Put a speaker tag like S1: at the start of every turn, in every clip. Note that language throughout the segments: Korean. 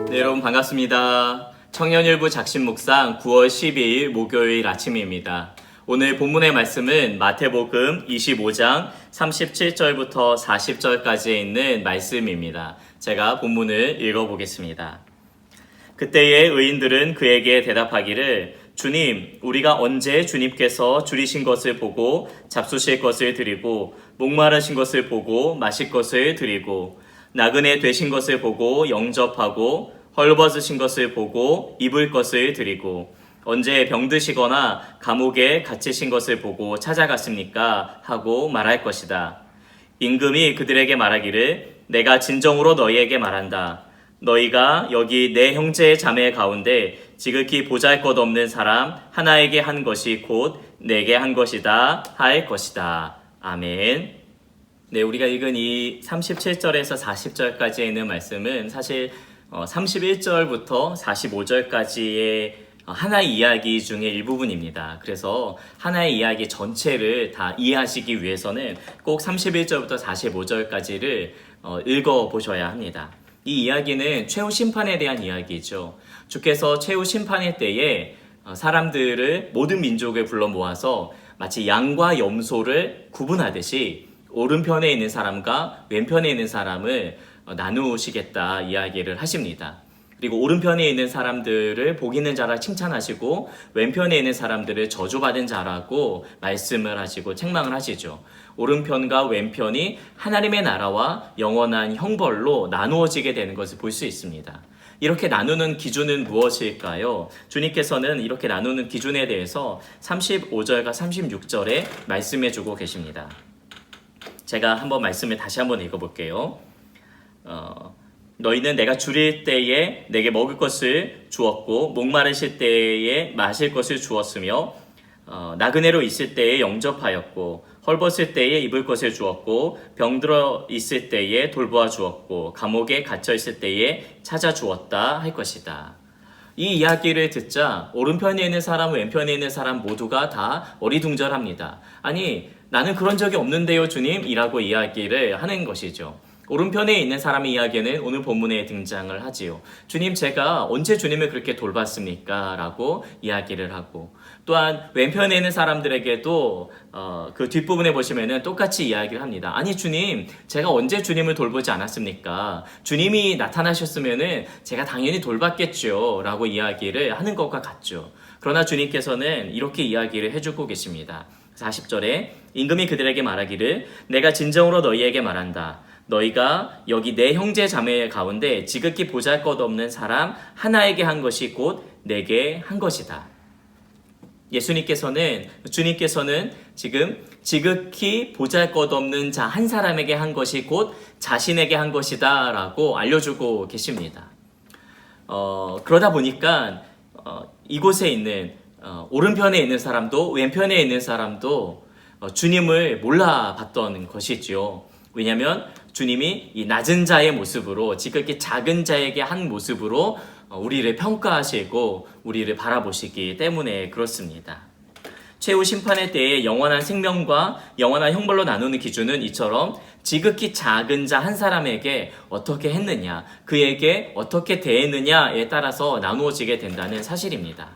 S1: 네, 여러분 반갑습니다. 청년일부 작심묵상 9월 12일 목요일 아침입니다. 오늘 본문의 말씀은 마태복음 25장 37절부터 40절까지에 있는 말씀입니다. 제가 본문을 읽어보겠습니다. 그때의 의인들은 그에게 대답하기를 주님, 우리가 언제 주님께서 줄이신 것을 보고 잡수실 것을 드리고 목마르신 것을 보고 마실 것을 드리고 나그네 되신 것을 보고 영접하고 헐벗으신 것을 보고 입을 것을 드리고 언제 병드시거나 감옥에 갇히신 것을 보고 찾아갔습니까? 하고 말할 것이다. 임금이 그들에게 말하기를 내가 진정으로 너희에게 말한다. 너희가 여기 내 형제 자매 가운데 지극히 보잘것없는 사람 하나에게 한 것이 곧 내게 한 것이다 할 것이다. 아멘. 네, 우리가 읽은 이 37절에서 40절까지에 있는 말씀은 사실 31절부터 45절까지의 하나의 이야기 중의 일부분입니다. 그래서 하나의 이야기 전체를 다 이해하시기 위해서는 꼭 31절부터 45절까지를 읽어보셔야 합니다. 이 이야기는 최후 심판에 대한 이야기죠. 주께서 최후 심판의 때에 사람들을 모든 민족을 불러 모아서 마치 양과 염소를 구분하듯이 오른편에 있는 사람과 왼편에 있는 사람을 나누시겠다 이야기를 하십니다. 그리고 오른편에 있는 사람들을 복 있는 자라 칭찬하시고 왼편에 있는 사람들을 저주받은 자라고 말씀을 하시고 책망을 하시죠. 오른편과 왼편이 하나님의 나라와 영원한 형벌로 나누어지게 되는 것을 볼 수 있습니다. 이렇게 나누는 기준은 무엇일까요? 주님께서는 이렇게 나누는 기준에 대해서 35절과 36절에 말씀해 주고 계십니다. 제가 한번 말씀을 다시 한번 읽어볼게요. 너희는 내가 줄일 때에 내게 먹을 것을 주었고 목마르실 때에 마실 것을 주었으며 나그네로 있을 때에 영접하였고 헐벗을 때에 입을 것을 주었고 병들어 있을 때에 돌보아 주었고 감옥에 갇혀 있을 때에 찾아 주었다 할 것이다. 이 이야기를 듣자 오른편에 있는 사람, 왼편에 있는 사람 모두가 다 어리둥절합니다. 아니, 나는 그런 적이 없는데요, 주님? 이라고 이야기를 하는 것이죠. 오른편에 있는 사람의 이야기는 오늘 본문에 등장을 하지요. 주님, 제가 언제 주님을 그렇게 돌봤습니까? 라고 이야기를 하고 또한 왼편에 있는 사람들에게도 그 뒷부분에 보시면은 똑같이 이야기를 합니다. 아니 주님, 제가 언제 주님을 돌보지 않았습니까? 주님이 나타나셨으면은 제가 당연히 돌봤겠죠 라고 이야기를 하는 것과 같죠. 그러나 주님께서는 이렇게 이야기를 해주고 계십니다. 40절에 임금이 그들에게 말하기를 내가 진정으로 너희에게 말한다. 너희가 여기 내 형제 자매 가운데 지극히 보잘것없는 사람 하나에게 한 것이 곧 내게 한 것이다. 주님께서는 지금 지극히 보잘것없는 자 한 사람에게 한 것이 곧 자신에게 한 것이다 라고 알려주고 계십니다. 그러다 보니까 이곳에 있는 오른편에 있는 사람도 왼편에 있는 사람도 주님을 몰라봤던 것이지요. 왜냐하면 주님이 이 낮은 자의 모습으로 지극히 작은 자에게 한 모습으로 우리를 평가하시고 우리를 바라보시기 때문에 그렇습니다. 최후 심판의 때에 영원한 생명과 영원한 형벌로 나누는 기준은 이처럼 지극히 작은 자 한 사람에게 어떻게 했느냐, 그에게 어떻게 대했느냐에 따라서 나누어지게 된다는 사실입니다.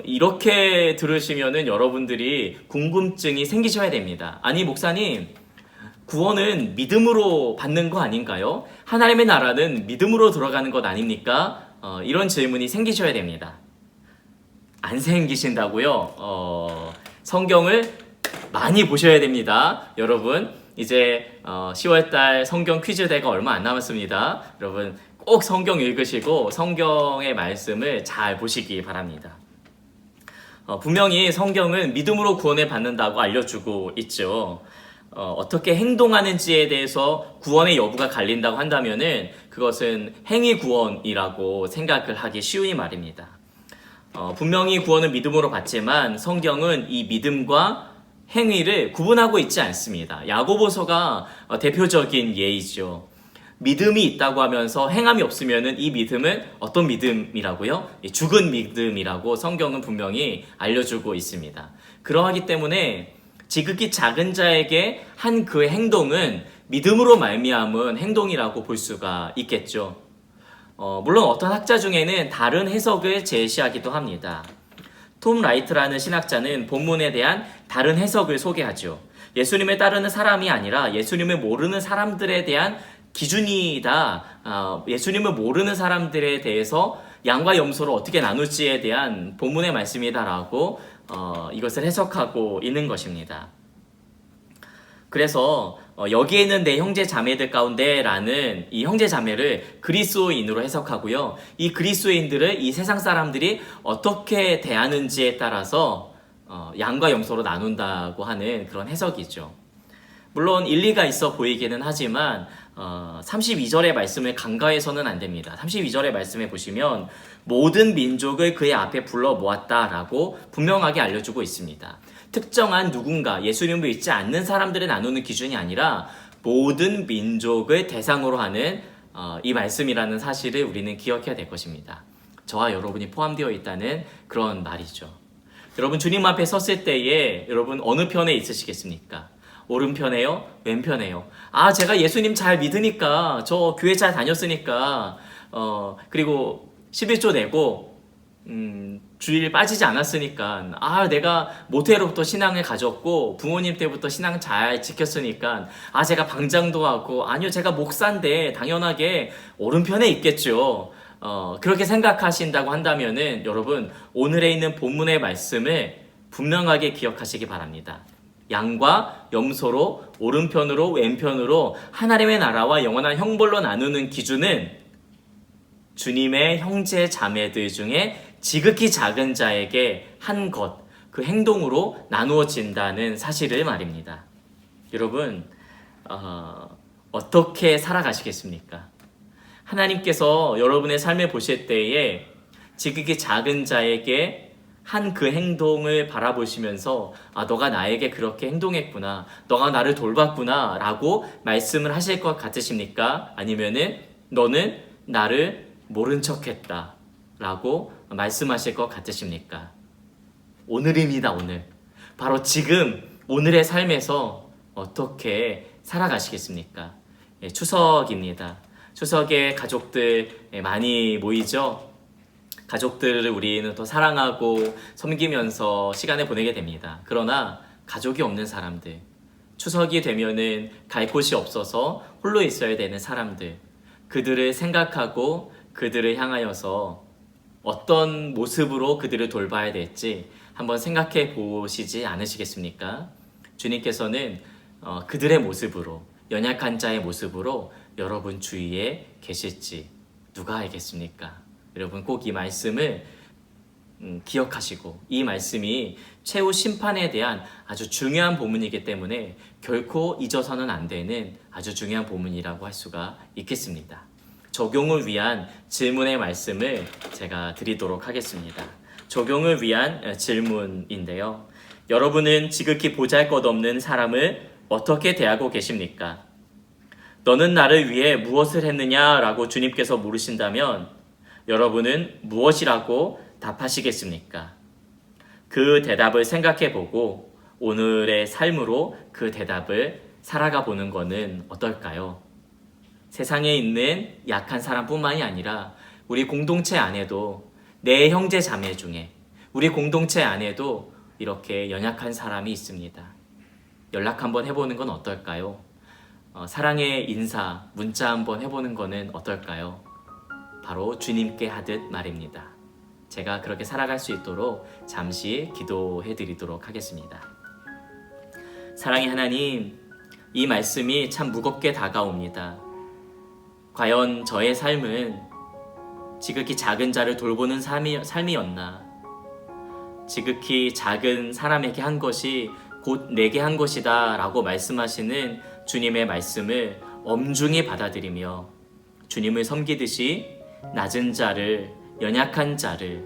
S1: 이렇게 들으시면은 여러분들이 궁금증이 생기셔야 됩니다. 아니 목사님, 구원은 믿음으로 받는 거 아닌가요? 하나님의 나라는 믿음으로 들어가는 것 아닙니까? 이런 질문이 생기셔야 됩니다. 안 생기신다고요? 성경을 많이 보셔야 됩니다. 여러분, 이제 10월달 성경 퀴즈대가 얼마 안 남았습니다. 여러분 꼭 성경 읽으시고 성경의 말씀을 잘 보시기 바랍니다. 분명히 성경은 믿음으로 구원을 받는다고 알려주고 있죠. 어떻게 행동하는지에 대해서 구원의 여부가 갈린다고 한다면은 그것은 행위 구원이라고 생각을 하기 쉬우니 말입니다. 분명히 구원은 믿음으로 받지만 성경은 이 믿음과 행위를 구분하고 있지 않습니다. 야고보서가 대표적인 예이죠. 믿음이 있다고 하면서 행함이 없으면은 이 믿음은 어떤 믿음이라고요? 죽은 믿음이라고 성경은 분명히 알려주고 있습니다. 그러하기 때문에 지극히 작은 자에게 한 그 행동은 믿음으로 말미암은 행동이라고 볼 수가 있겠죠. 물론 어떤 학자 중에는 다른 해석을 제시하기도 합니다. 톰 라이트라는 신학자는 본문에 대한 다른 해석을 소개하죠. 예수님을 따르는 사람이 아니라 예수님을 모르는 사람들에 대한 기준이다. 예수님을 모르는 사람들에 대해서 양과 염소를 어떻게 나눌지에 대한 본문의 말씀이다라고 이것을 해석하고 있는 것입니다. 그래서 여기에 있는 내 형제 자매들 가운데라는 이 형제 자매를 그리스도인으로 해석하고요. 이 그리스도인들을 이 세상 사람들이 어떻게 대하는지에 따라서 양과 염소로 나눈다고 하는 그런 해석이죠. 물론 일리가 있어 보이기는 하지만 32절의 말씀을 간과해서는 안 됩니다. 32절의 말씀에 보시면 모든 민족을 그의 앞에 불러 모았다라고 분명하게 알려주고 있습니다. 특정한 누군가, 예수님을 믿지 않는 사람들을 나누는 기준이 아니라 모든 민족을 대상으로 하는 이 말씀이라는 사실을 우리는 기억해야 될 것입니다. 저와 여러분이 포함되어 있다는 그런 말이죠. 여러분 주님 앞에 섰을 때에 여러분 어느 편에 있으시겠습니까? 오른편에요? 왼편에요? 제가 예수님 잘 믿으니까, 저 교회 잘 다녔으니까, 그리고 11조 내고 주일 빠지지 않았으니까, 내가 모태로부터 신앙을 가졌고 부모님 때부터 신앙 잘 지켰으니까, 제가 방장도 하고, 아니요 제가 목사인데 당연하게 오른편에 있겠죠. 그렇게 생각하신다고 한다면은 여러분 오늘에 있는 본문의 말씀을 분명하게 기억하시기 바랍니다. 양과 염소로 오른편으로 왼편으로 하나님의 나라와 영원한 형벌로 나누는 기준은 주님의 형제 자매들 중에 지극히 작은 자에게 한 것, 그 행동으로 나누어진다는 사실을 말입니다. 여러분 어떻게 살아가시겠습니까? 하나님께서 여러분의 삶을 보실 때에 지극히 작은 자에게 한 그 행동을 바라보시면서 너가 나에게 그렇게 행동했구나, 너가 나를 돌봤구나 라고 말씀을 하실 것 같으십니까? 아니면은 너는 나를 모른 척했다 라고 말씀하실 것 같으십니까? 오늘입니다. 오늘 바로 지금 오늘의 삶에서 어떻게 살아가시겠습니까? 추석입니다. 추석에 가족들 많이 모이죠. 가족들을 우리는 더 사랑하고 섬기면서 시간을 보내게 됩니다. 그러나 가족이 없는 사람들, 추석이 되면은 갈 곳이 없어서 홀로 있어야 되는 사람들, 그들을 생각하고 그들을 향하여서 어떤 모습으로 그들을 돌봐야 될지 한번 생각해 보시지 않으시겠습니까? 주님께서는 그들의 모습으로, 연약한 자의 모습으로 여러분 주위에 계실지 누가 알겠습니까? 여러분 꼭 이 말씀을 기억하시고, 이 말씀이 최후 심판에 대한 아주 중요한 본문이기 때문에 결코 잊어서는 안 되는 아주 중요한 본문이라고 할 수가 있겠습니다. 적용을 위한 질문의 말씀을 제가 드리도록 하겠습니다. 적용을 위한 질문인데요. 여러분은 지극히 보잘것없는 사람을 어떻게 대하고 계십니까? 너는 나를 위해 무엇을 했느냐라고 주님께서 물으신다면 여러분은 무엇이라고 답하시겠습니까? 그 대답을 생각해 보고 오늘의 삶으로 그 대답을 살아가 보는 것은 어떨까요? 세상에 있는 약한 사람뿐만이 아니라 우리 공동체 안에도, 내 형제 자매 중에 우리 공동체 안에도 이렇게 연약한 사람이 있습니다. 연락 한번 해보는 건 어떨까요? 사랑의 인사, 문자 한번 해보는 것은 어떨까요? 바로 주님께 하듯 말입니다. 제가 그렇게 살아갈 수 있도록 잠시 기도해 드리도록 하겠습니다. 사랑의 하나님, 이 말씀이 참 무겁게 다가옵니다. 과연 저의 삶은 지극히 작은 자를 돌보는 삶이었나? 지극히 작은 사람에게 한 것이 곧 내게 한 것이다 라고 말씀하시는 주님의 말씀을 엄중히 받아들이며 주님을 섬기듯이 낮은 자를, 연약한 자를,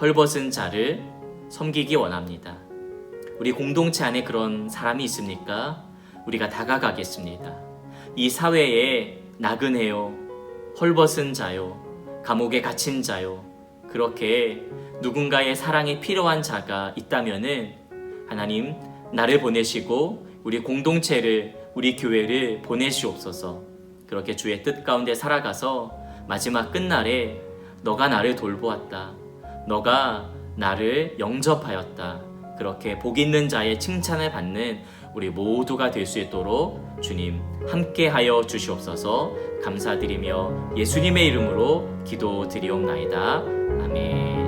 S1: 헐벗은 자를 섬기기 원합니다. 우리 공동체 안에 그런 사람이 있습니까? 우리가 다가가겠습니다. 이 사회에 나그네요, 헐벗은 자요, 감옥에 갇힌 자요, 그렇게 누군가의 사랑이 필요한 자가 있다면은 하나님, 나를 보내시고 우리 공동체를, 우리 교회를 보내시옵소서. 그렇게 주의 뜻 가운데 살아가서 마지막 끝날에 너가 나를 돌보았다. 너가 나를 영접하였다. 그렇게 복 있는 자의 칭찬을 받는 우리 모두가 될 수 있도록 주님 함께하여 주시옵소서. 감사드리며 예수님의 이름으로 기도드리옵나이다. 아멘.